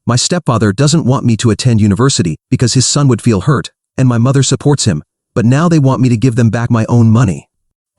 My stepfather doesn't want me to attend university because his son would feel hurt, and my mother supports him, but now they want me to give them back my own money.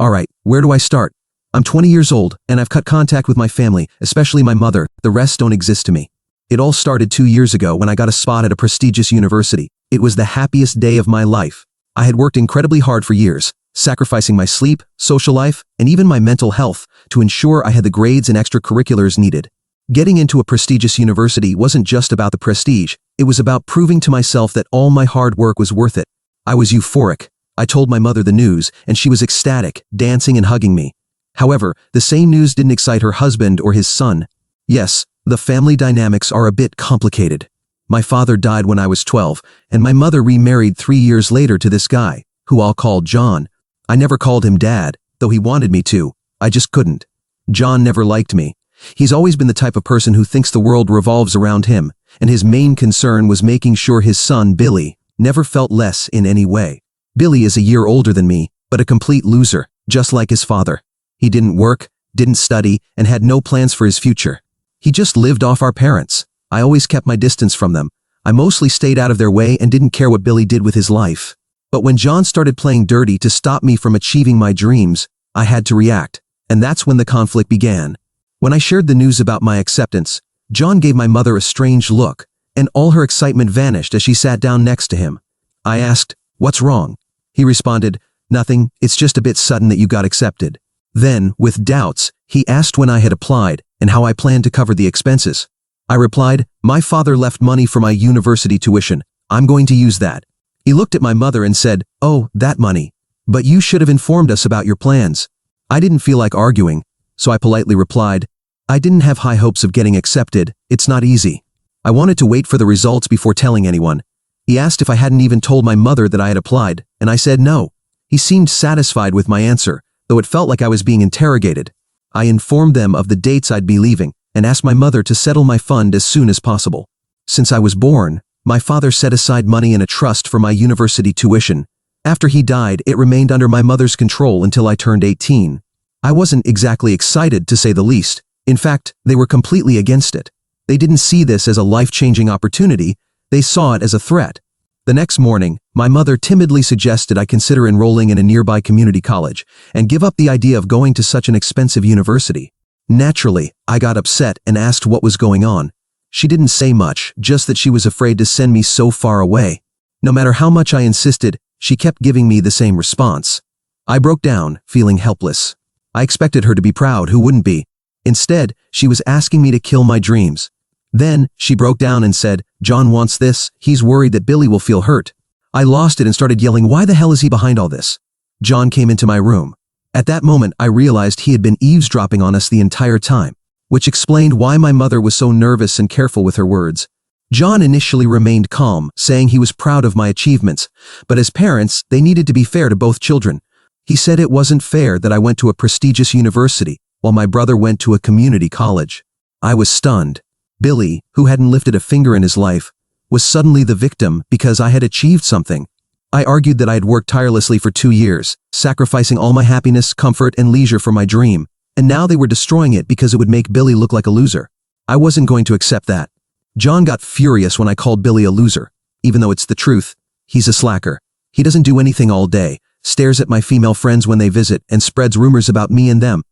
Alright, where do I start? I'm 20 years old, and I've cut contact with my family, especially my mother. The rest don't exist to me. It all started 2 years ago when I got a spot at a prestigious university. It was the happiest day of my life. I had worked incredibly hard for years, sacrificing my sleep, social life, and even my mental health to ensure I had the grades and extracurriculars needed. Getting into a prestigious university wasn't just about the prestige, it was about proving to myself that all my hard work was worth it. I was euphoric. I told my mother the news, and she was ecstatic, dancing and hugging me. However, the same news didn't excite her husband or his son. Yes, the family dynamics are a bit complicated. My father died when I was 12, and my mother remarried 3 years later to this guy, who I'll call John. I never called him Dad, though he wanted me to. I just couldn't. John never liked me. He's always been the type of person who thinks the world revolves around him, and his main concern was making sure his son, Billy, never felt less in any way. Billy is a year older than me, but a complete loser, just like his father. He didn't work, didn't study, and had no plans for his future. He just lived off our parents. I always kept my distance from them. I mostly stayed out of their way and didn't care what Billy did with his life. But when John started playing dirty to stop me from achieving my dreams, I had to react, and that's when the conflict began. When I shared the news about my acceptance, John gave my mother a strange look, and all her excitement vanished as she sat down next to him. I asked, "What's wrong?" He responded, "Nothing, it's just a bit sudden that you got accepted." Then, with doubts, he asked when I had applied and how I planned to cover the expenses. I replied, "My father left money for my university tuition. I'm going to use that." He looked at my mother and said, "Oh, that money. But you should have informed us about your plans." I didn't feel like arguing, so I politely replied, "I didn't have high hopes of getting accepted. It's not easy. I wanted to wait for the results before telling anyone." He asked if I hadn't even told my mother that I had applied, and I said no. He seemed satisfied with my answer, though it felt like I was being interrogated. I informed them of the dates I'd be leaving and asked my mother to settle my fund as soon as possible. Since I was born, my father set aside money in a trust for my university tuition. After he died, it remained under my mother's control until I turned 18. I wasn't exactly excited, to say the least. In fact, they were completely against it. They didn't see this as a life-changing opportunity, they saw it as a threat. The next morning, my mother timidly suggested I consider enrolling in a nearby community college and give up the idea of going to such an expensive university. Naturally, I got upset and asked what was going on. She didn't say much, just that she was afraid to send me so far away. No matter how much I insisted, she kept giving me the same response. I broke down, feeling helpless. I expected her to be proud, who wouldn't be? Instead, she was asking me to kill my dreams. Then, she broke down and said, "John wants this, he's worried that Billy will feel hurt." I lost it and started yelling, "Why the hell is he behind all this?" John came into my room. At that moment, I realized he had been eavesdropping on us the entire time, which explained why my mother was so nervous and careful with her words. John initially remained calm, saying he was proud of my achievements, but as parents, they needed to be fair to both children. He said it wasn't fair that I went to a prestigious university, while my brother went to a community college. I was stunned. Billy, who hadn't lifted a finger in his life, was suddenly the victim because I had achieved something. I argued that I had worked tirelessly for 2 years, sacrificing all my happiness, comfort, and leisure for my dream, and now they were destroying it because it would make Billy look like a loser. I wasn't going to accept that. John got furious when I called Billy a loser. Even though it's the truth, he's a slacker. He doesn't do anything all day, stares at my female friends when they visit, and spreads rumors about me and them.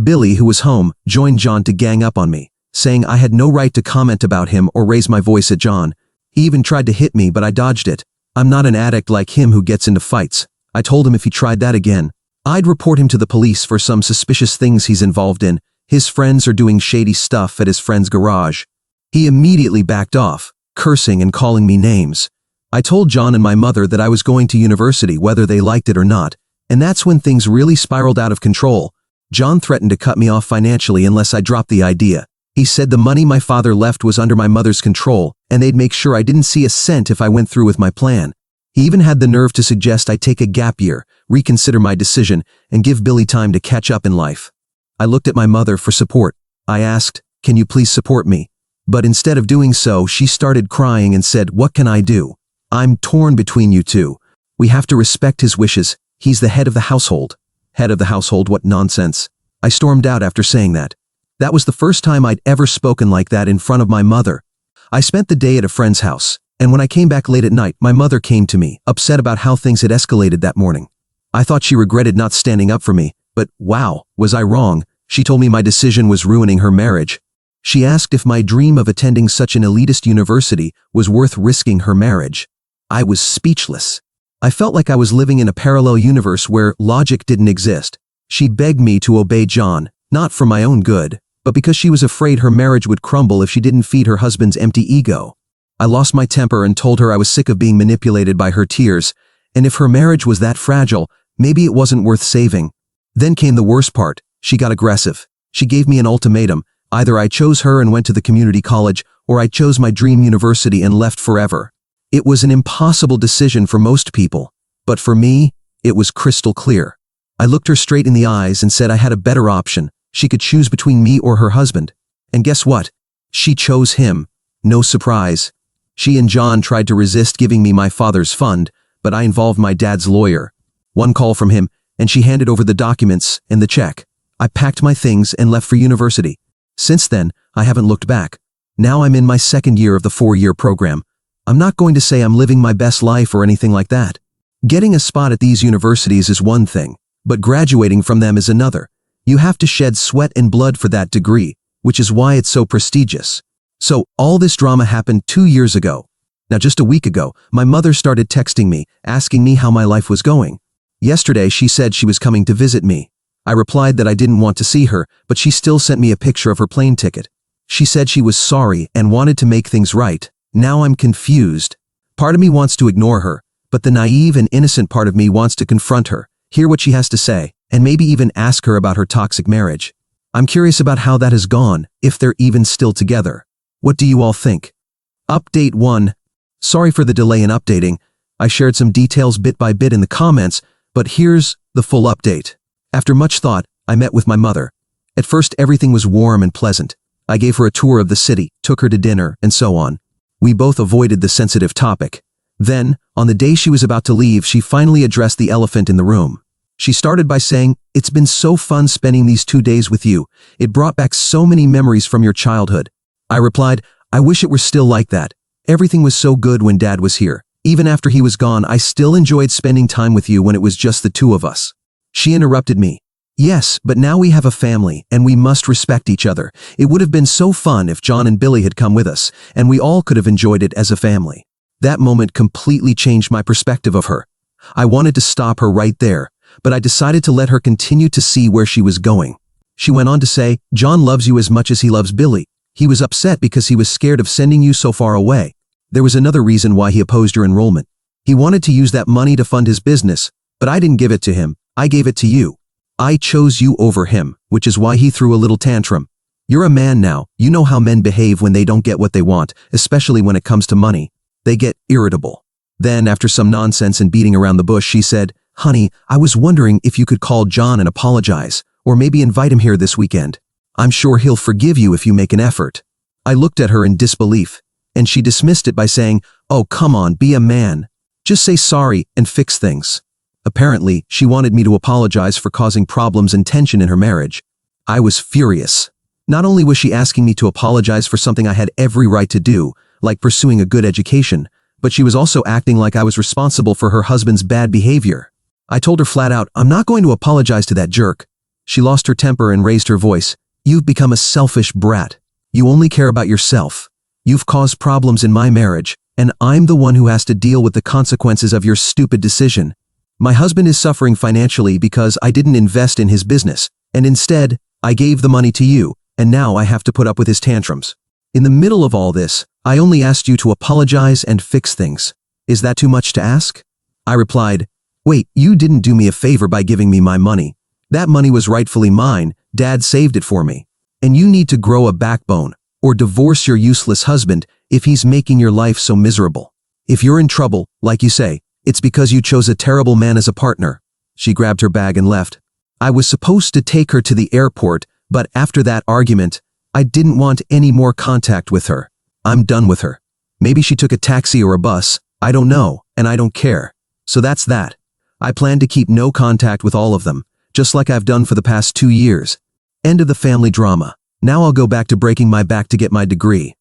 Billy, who was home, joined John to gang up on me, saying I had no right to comment about him or raise my voice at John. He even tried to hit me, but I dodged it. I'm not an addict like him who gets into fights. I told him if he tried that again, I'd report him to the police for some suspicious things he's involved in. His friends are doing shady stuff at his friend's garage. He immediately backed off, cursing and calling me names. I told John and my mother that I was going to university whether they liked it or not, and that's when things really spiraled out of control. John threatened to cut me off financially unless I dropped the idea. He said the money my father left was under my mother's control, and they'd make sure I didn't see a cent if I went through with my plan. He even had the nerve to suggest I take a gap year, reconsider my decision, and give Billy time to catch up in life. I looked at my mother for support. I asked, "Can you please support me?" But instead of doing so, she started crying and said, "What can I do? I'm torn between you two. We have to respect his wishes. He's the head of the household." Head of the household, what nonsense. I stormed out after saying that. That was the first time I'd ever spoken like that in front of my mother. I spent the day at a friend's house, and when I came back late at night, my mother came to me, upset about how things had escalated that morning. I thought she regretted not standing up for me, but wow, was I wrong. She told me my decision was ruining her marriage. She asked if my dream of attending such an elitist university was worth risking her marriage. I was speechless. I felt like I was living in a parallel universe where logic didn't exist. She begged me to obey John, not for my own good, but because she was afraid her marriage would crumble if she didn't feed her husband's empty ego. I lost my temper and told her I was sick of being manipulated by her tears, and if her marriage was that fragile, maybe it wasn't worth saving. Then came the worst part. She got aggressive. She gave me an ultimatum. Either I chose her and went to the community college, or I chose my dream university and left forever. It was an impossible decision for most people, but for me, it was crystal clear. I looked her straight in the eyes and said I had a better option. She could choose between me or her husband. And guess what? She chose him. No surprise. She and John tried to resist giving me my father's fund, but I involved my dad's lawyer. One call from him, and she handed over the documents and the check. I packed my things and left for university. Since then, I haven't looked back. Now I'm in my second year of the 4-year program. I'm not going to say I'm living my best life or anything like that. Getting a spot at these universities is one thing, but graduating from them is another. You have to shed sweat and blood for that degree, which is why it's so prestigious. So, all this drama happened 2 years ago. Now, just a week ago, my mother started texting me, asking me how my life was going. Yesterday, she said she was coming to visit me. I replied that I didn't want to see her, but she still sent me a picture of her plane ticket. She said she was sorry and wanted to make things right. Now I'm confused. Part of me wants to ignore her, but the naive and innocent part of me wants to confront her, hear what she has to say, and maybe even ask her about her toxic marriage. I'm curious about how that has gone, if they're even still together. What do you all think? Update 1. Sorry for the delay in updating. I shared some details bit by bit in the comments, but here's the full update. After much thought, I met with my mother. At first, everything was warm and pleasant. I gave her a tour of the city, took her to dinner, and so on. We both avoided the sensitive topic. Then, on the day she was about to leave, she finally addressed the elephant in the room. She started by saying, "It's been so fun spending these 2 days with you. It brought back so many memories from your childhood." I replied, "I wish it were still like that. Everything was so good when Dad was here. Even after he was gone, I still enjoyed spending time with you when it was just the two of us." She interrupted me. "Yes, but now we have a family, and we must respect each other. It would have been so fun if John and Billy had come with us, and we all could have enjoyed it as a family." That moment completely changed my perspective of her. I wanted to stop her right there, but I decided to let her continue to see where she was going. She went on to say, "John loves you as much as he loves Billy. He was upset because he was scared of sending you so far away. There was another reason why he opposed your enrollment. He wanted to use that money to fund his business, but I didn't give it to him. I gave it to you. I chose you over him, which is why he threw a little tantrum. You're a man now. You know how men behave when they don't get what they want, especially when it comes to money. They get irritable." Then, after some nonsense and beating around the bush, she said, "Honey, I was wondering if you could call John and apologize, or maybe invite him here this weekend. I'm sure he'll forgive you if you make an effort." I looked at her in disbelief, and she dismissed it by saying, "Oh, come on, be a man. Just say sorry and fix things." Apparently, she wanted me to apologize for causing problems and tension in her marriage. I was furious. Not only was she asking me to apologize for something I had every right to do, like pursuing a good education, but she was also acting like I was responsible for her husband's bad behavior. I told her flat out, "I'm not going to apologize to that jerk." She lost her temper and raised her voice. "You've become a selfish brat. You only care about yourself. You've caused problems in my marriage, and I'm the one who has to deal with the consequences of your stupid decision. My husband is suffering financially because I didn't invest in his business, and instead, I gave the money to you, and now I have to put up with his tantrums. In the middle of all this, I only asked you to apologize and fix things. Is that too much to ask?" I replied, "Wait, you didn't do me a favor by giving me my money. That money was rightfully mine. Dad saved it for me. And you need to grow a backbone, or divorce your useless husband if he's making your life so miserable. If you're in trouble, like you say, it's because you chose a terrible man as a partner." She grabbed her bag and left. I was supposed to take her to the airport, but after that argument, I didn't want any more contact with her. I'm done with her. Maybe she took a taxi or a bus. I don't know, and I don't care. So that's that. I plan to keep no contact with all of them, just like I've done for the past 2 years. End of the family drama. Now I'll go back to breaking my back to get my degree.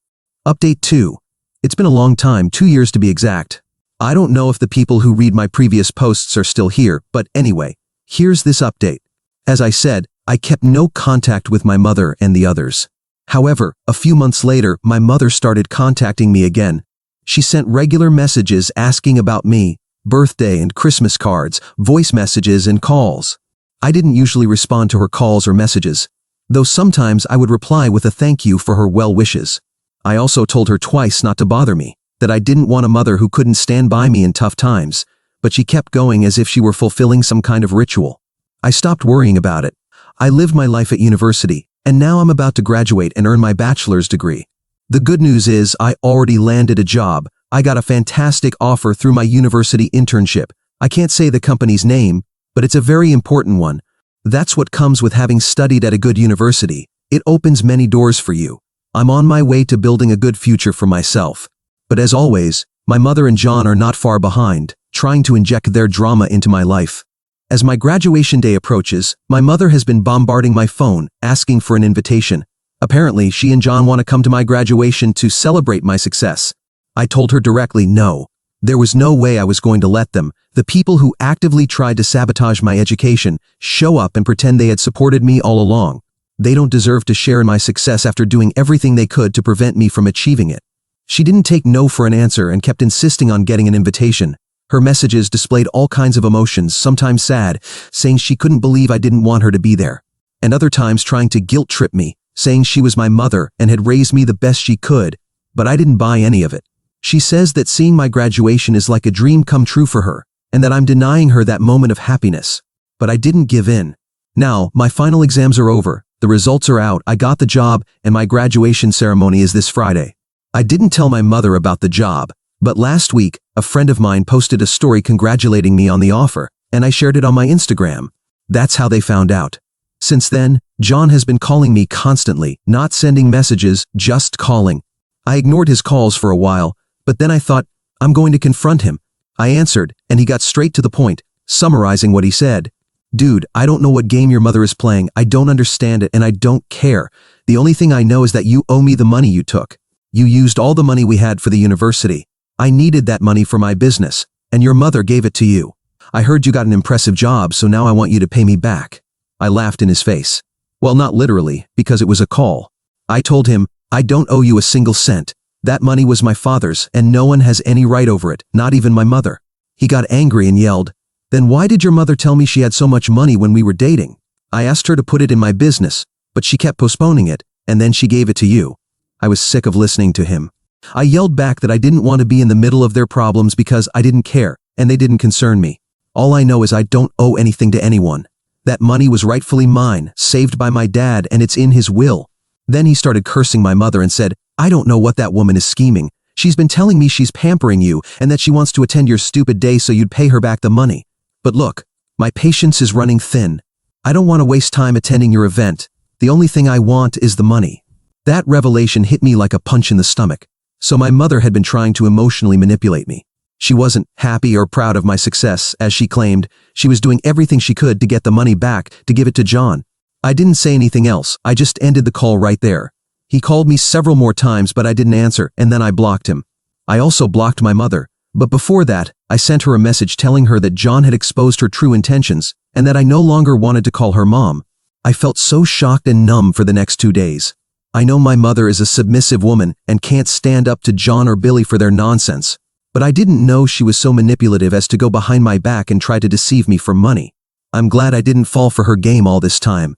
Update 2. It's been a long time, 2 years to be exact. I don't know if the people who read my previous posts are still here, but anyway, here's this update. As I said, I kept no contact with my mother and the others. However, a few months later, my mother started contacting me again. She sent regular messages asking about me, birthday and Christmas cards, voice messages and calls. I didn't usually respond to her calls or messages, though sometimes I would reply with a thank you for her well wishes. I also told her twice not to bother me, that I didn't want a mother who couldn't stand by me in tough times, but she kept going as if she were fulfilling some kind of ritual. I stopped worrying about it. I lived my life at university, and now I'm about to graduate and earn my bachelor's degree. The good news is I already landed a job. I got a fantastic offer through my university internship. I can't say the company's name, but it's a very important one. That's what comes with having studied at a good university. It opens many doors for you. I'm on my way to building a good future for myself. But as always, my mother and John are not far behind, trying to inject their drama into my life. As my graduation day approaches, my mother has been bombarding my phone, asking for an invitation. Apparently, she and John want to come to my graduation to celebrate my success. I told her directly no. There was no way I was going to let them, the people who actively tried to sabotage my education, show up and pretend they had supported me all along. They don't deserve to share in my success after doing everything they could to prevent me from achieving it. She didn't take no for an answer and kept insisting on getting an invitation. Her messages displayed all kinds of emotions, sometimes sad, saying she couldn't believe I didn't want her to be there, and other times trying to guilt-trip me, saying she was my mother and had raised me the best she could, but I didn't buy any of it. She says that seeing my graduation is like a dream come true for her, and that I'm denying her that moment of happiness. But I didn't give in. Now, my final exams are over, the results are out, I got the job, and my graduation ceremony is this Friday. I didn't tell my mother about the job, but last week, a friend of mine posted a story congratulating me on the offer, and I shared it on my Instagram. That's how they found out. Since then, John has been calling me constantly, not sending messages, just calling. I ignored his calls for a while, but then I thought, I'm going to confront him. I answered, and he got straight to the point, summarizing what he said. Dude, I don't know what game your mother is playing, I don't understand it, and I don't care. The only thing I know is that you owe me the money you took. You used all the money we had for the university. I needed that money for my business, and your mother gave it to you. I heard you got an impressive job, so now I want you to pay me back. I laughed in his face. Well, not literally, because it was a call. I told him, I don't owe you a single cent. That money was my father's, and no one has any right over it, not even my mother. He got angry and yelled, then why did your mother tell me she had so much money when we were dating? I asked her to put it in my business, but she kept postponing it, and then she gave it to you. I was sick of listening to him. I yelled back that I didn't want to be in the middle of their problems because I didn't care, and they didn't concern me. All I know is I don't owe anything to anyone. That money was rightfully mine, saved by my dad, and it's in his will. Then he started cursing my mother and said, I don't know what that woman is scheming. She's been telling me she's pampering you and that she wants to attend your stupid day so you'd pay her back the money. But look, my patience is running thin. I don't want to waste time attending your event. The only thing I want is the money. That revelation hit me like a punch in the stomach. So my mother had been trying to emotionally manipulate me. She wasn't happy or proud of my success, as she claimed. She was doing everything she could to get the money back, to give it to John. I didn't say anything else, I just ended the call right there. He called me several more times but I didn't answer, and then I blocked him. I also blocked my mother, but before that, I sent her a message telling her that John had exposed her true intentions, and that I no longer wanted to call her mom. I felt so shocked and numb for the next 2 days. I know my mother is a submissive woman and can't stand up to John or Billy for their nonsense, but I didn't know she was so manipulative as to go behind my back and try to deceive me for money. I'm glad I didn't fall for her game all this time.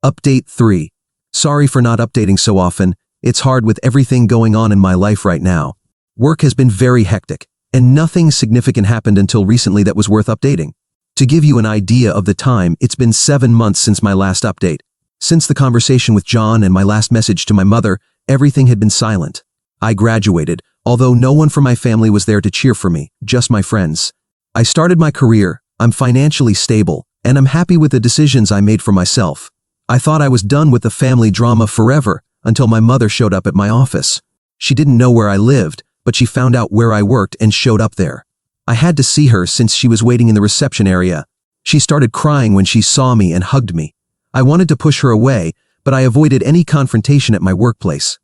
Update 3. Sorry for not updating so often. It's hard with everything going on in my life right now. Work has been very hectic, and nothing significant happened until recently that was worth updating. To give you an idea of the time, it's been 7 months since my last update. Since the conversation with John and my last message to my mother, everything had been silent. I graduated, although no one from my family was there to cheer for me, just my friends. I started my career, I'm financially stable, and I'm happy with the decisions I made for myself. I thought I was done with the family drama forever until my mother showed up at my office. She didn't know where I lived, but she found out where I worked and showed up there. I had to see her since she was waiting in the reception area. She started crying when she saw me and hugged me. I wanted to push her away, but I avoided any confrontation at my workplace.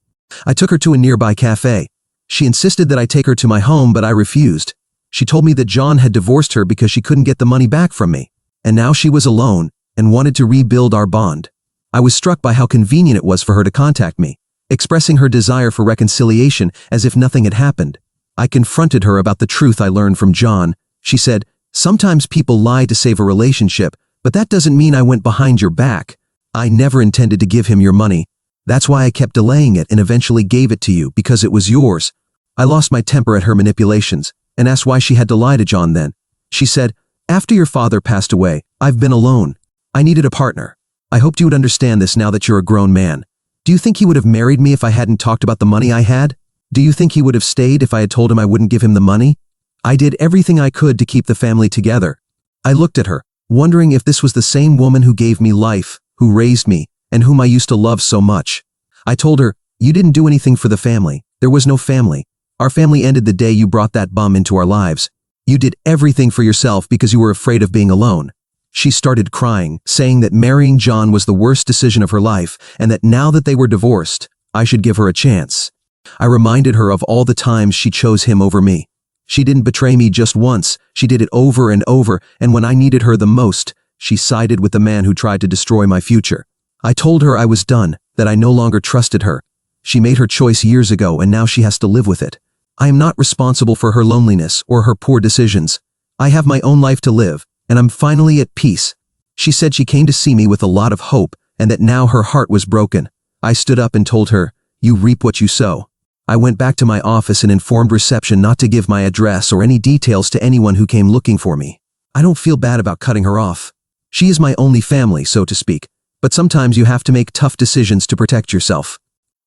I took her to a nearby cafe. She insisted that I take her to my home, but I refused. She told me that John had divorced her because she couldn't get the money back from me, and now she was alone and wanted to rebuild our bond. I was struck by how convenient it was for her to contact me, expressing her desire for reconciliation as if nothing had happened. I confronted her about the truth I learned from John. She said, "Sometimes people lie to save a relationship, but that doesn't mean I went behind your back. I never intended to give him your money. That's why I kept delaying it and eventually gave it to you, because it was yours." I lost my temper at her manipulations and asked why she had to lie to John then. She said, "After your father passed away, I've been alone. I needed a partner. I hoped you would understand this now that you're a grown man. Do you think he would have married me if I hadn't talked about the money I had? Do you think he would have stayed if I had told him I wouldn't give him the money? I did everything I could to keep the family together." I looked at her, wondering if this was the same woman who gave me life, who raised me, and whom I used to love so much. I told her, "You didn't do anything for the family. There was no family. Our family ended the day you brought that bum into our lives. You did everything for yourself because you were afraid of being alone." She started crying, saying that marrying John was the worst decision of her life, and that now that they were divorced, I should give her a chance. I reminded her of all the times she chose him over me. She didn't betray me just once, she did it over and over, and when I needed her the most, she sided with the man who tried to destroy my future. I told her I was done, that I no longer trusted her. She made her choice years ago, and now she has to live with it. I am not responsible for her loneliness or her poor decisions. I have my own life to live, and I'm finally at peace. She said she came to see me with a lot of hope, and that now her heart was broken. I stood up and told her, "You reap what you sow." I went back to my office and informed reception not to give my address or any details to anyone who came looking for me. I don't feel bad about cutting her off. She is my only family, so to speak, but sometimes you have to make tough decisions to protect yourself.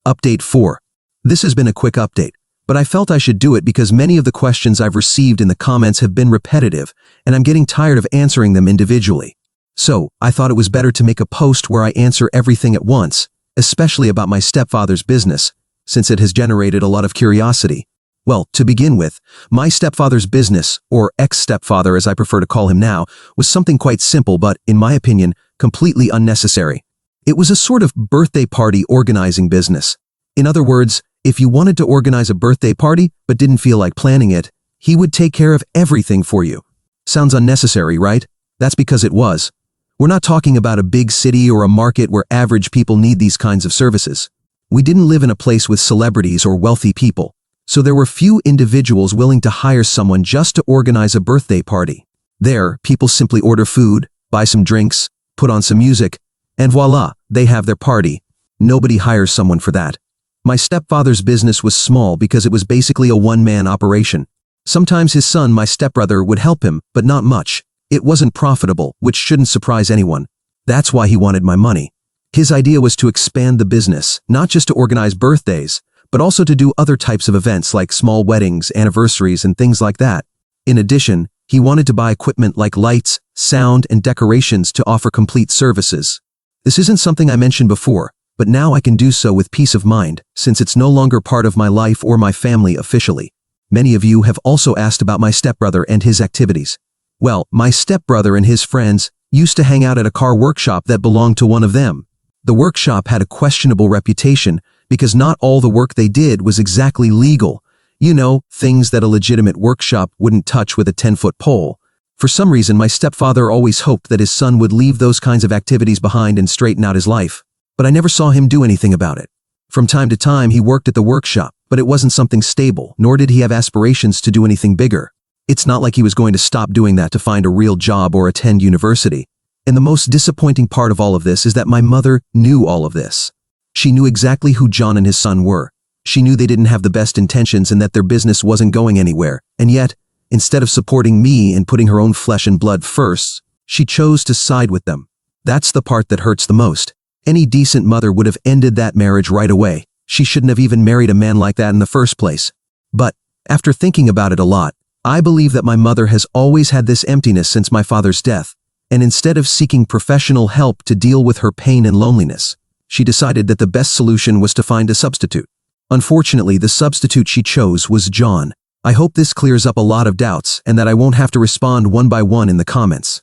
Update 4. This has been a quick update, but I felt I should do it because many of the questions I've received in the comments have been repetitive, and I'm getting tired of answering them individually. So, I thought it was better to make a post where I answer everything at once, especially about my stepfather's business, since it has generated a lot of curiosity. Well, to begin with, my stepfather's business, or ex-stepfather as I prefer to call him now, was something quite simple but, in my opinion, completely unnecessary. It was a sort of birthday party organizing business. In other words, if you wanted to organize a birthday party but didn't feel like planning it, he would take care of everything for you. Sounds unnecessary, right? That's because it was. We're not talking about a big city or a market where average people need these kinds of services. We didn't live in a place with celebrities or wealthy people, so there were few individuals willing to hire someone just to organize a birthday party. There, people simply order food, buy some drinks, put on some music, and voila, they have their party. Nobody hires someone for that. My stepfather's business was small because it was basically a one-man operation. Sometimes his son, my stepbrother, would help him, but not much. It wasn't profitable, which shouldn't surprise anyone. That's why he wanted my money. His idea was to expand the business, not just to organize birthdays, but also to do other types of events like small weddings, anniversaries, and things like that. In addition, he wanted to buy equipment like lights, sound, and decorations to offer complete services. This isn't something I mentioned before, but now I can do so with peace of mind, since it's no longer part of my life or my family officially. Many of you have also asked about my stepbrother and his activities. Well, my stepbrother and his friends used to hang out at a car workshop that belonged to one of them. The workshop had a questionable reputation because not all the work they did was exactly legal. You know, things that a legitimate workshop wouldn't touch with a 10-foot pole. For some reason, my stepfather always hoped that his son would leave those kinds of activities behind and straighten out his life. But I never saw him do anything about it. From time to time, he worked at the workshop, but it wasn't something stable, nor did he have aspirations to do anything bigger. It's not like he was going to stop doing that to find a real job or attend university. And the most disappointing part of all of this is that my mother knew all of this. She knew exactly who John and his son were. She knew they didn't have the best intentions and that their business wasn't going anywhere. And yet, instead of supporting me and putting her own flesh and blood first, she chose to side with them. That's the part that hurts the most. Any decent mother would have ended that marriage right away. She shouldn't have even married a man like that in the first place. But, after thinking about it a lot, I believe that my mother has always had this emptiness since my father's death. And instead of seeking professional help to deal with her pain and loneliness, she decided that the best solution was to find a substitute. Unfortunately, the substitute she chose was John. I hope this clears up a lot of doubts and that I won't have to respond one by one in the comments.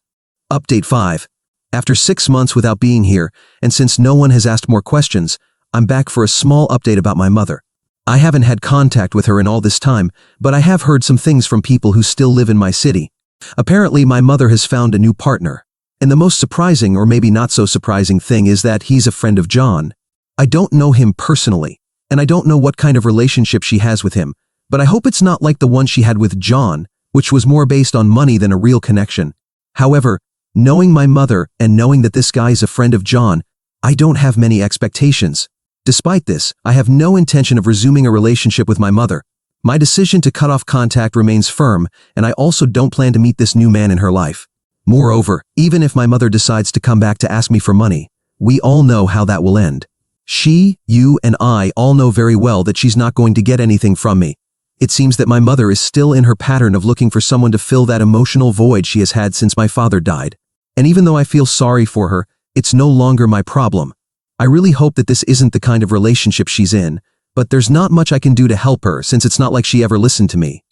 Update 5. After 6 months without being here, and since no one has asked more questions, I'm back for a small update about my mother. I haven't had contact with her in all this time, but I have heard some things from people who still live in my city. Apparently, my mother has found a new partner. And the most surprising, or maybe not so surprising thing, is that he's a friend of John. I don't know him personally, and I don't know what kind of relationship she has with him, but I hope it's not like the one she had with John, which was more based on money than a real connection. However, knowing my mother and knowing that this guy is a friend of John, I don't have many expectations. Despite this, I have no intention of resuming a relationship with my mother. My decision to cut off contact remains firm, and I also don't plan to meet this new man in her life. Moreover, even if my mother decides to come back to ask me for money, we all know how that will end. She, you, and I all know very well that she's not going to get anything from me. It seems that my mother is still in her pattern of looking for someone to fill that emotional void she has had since my father died. And even though I feel sorry for her, it's no longer my problem. I really hope that this isn't the kind of relationship she's in, but there's not much I can do to help her since it's not like she ever listened to me.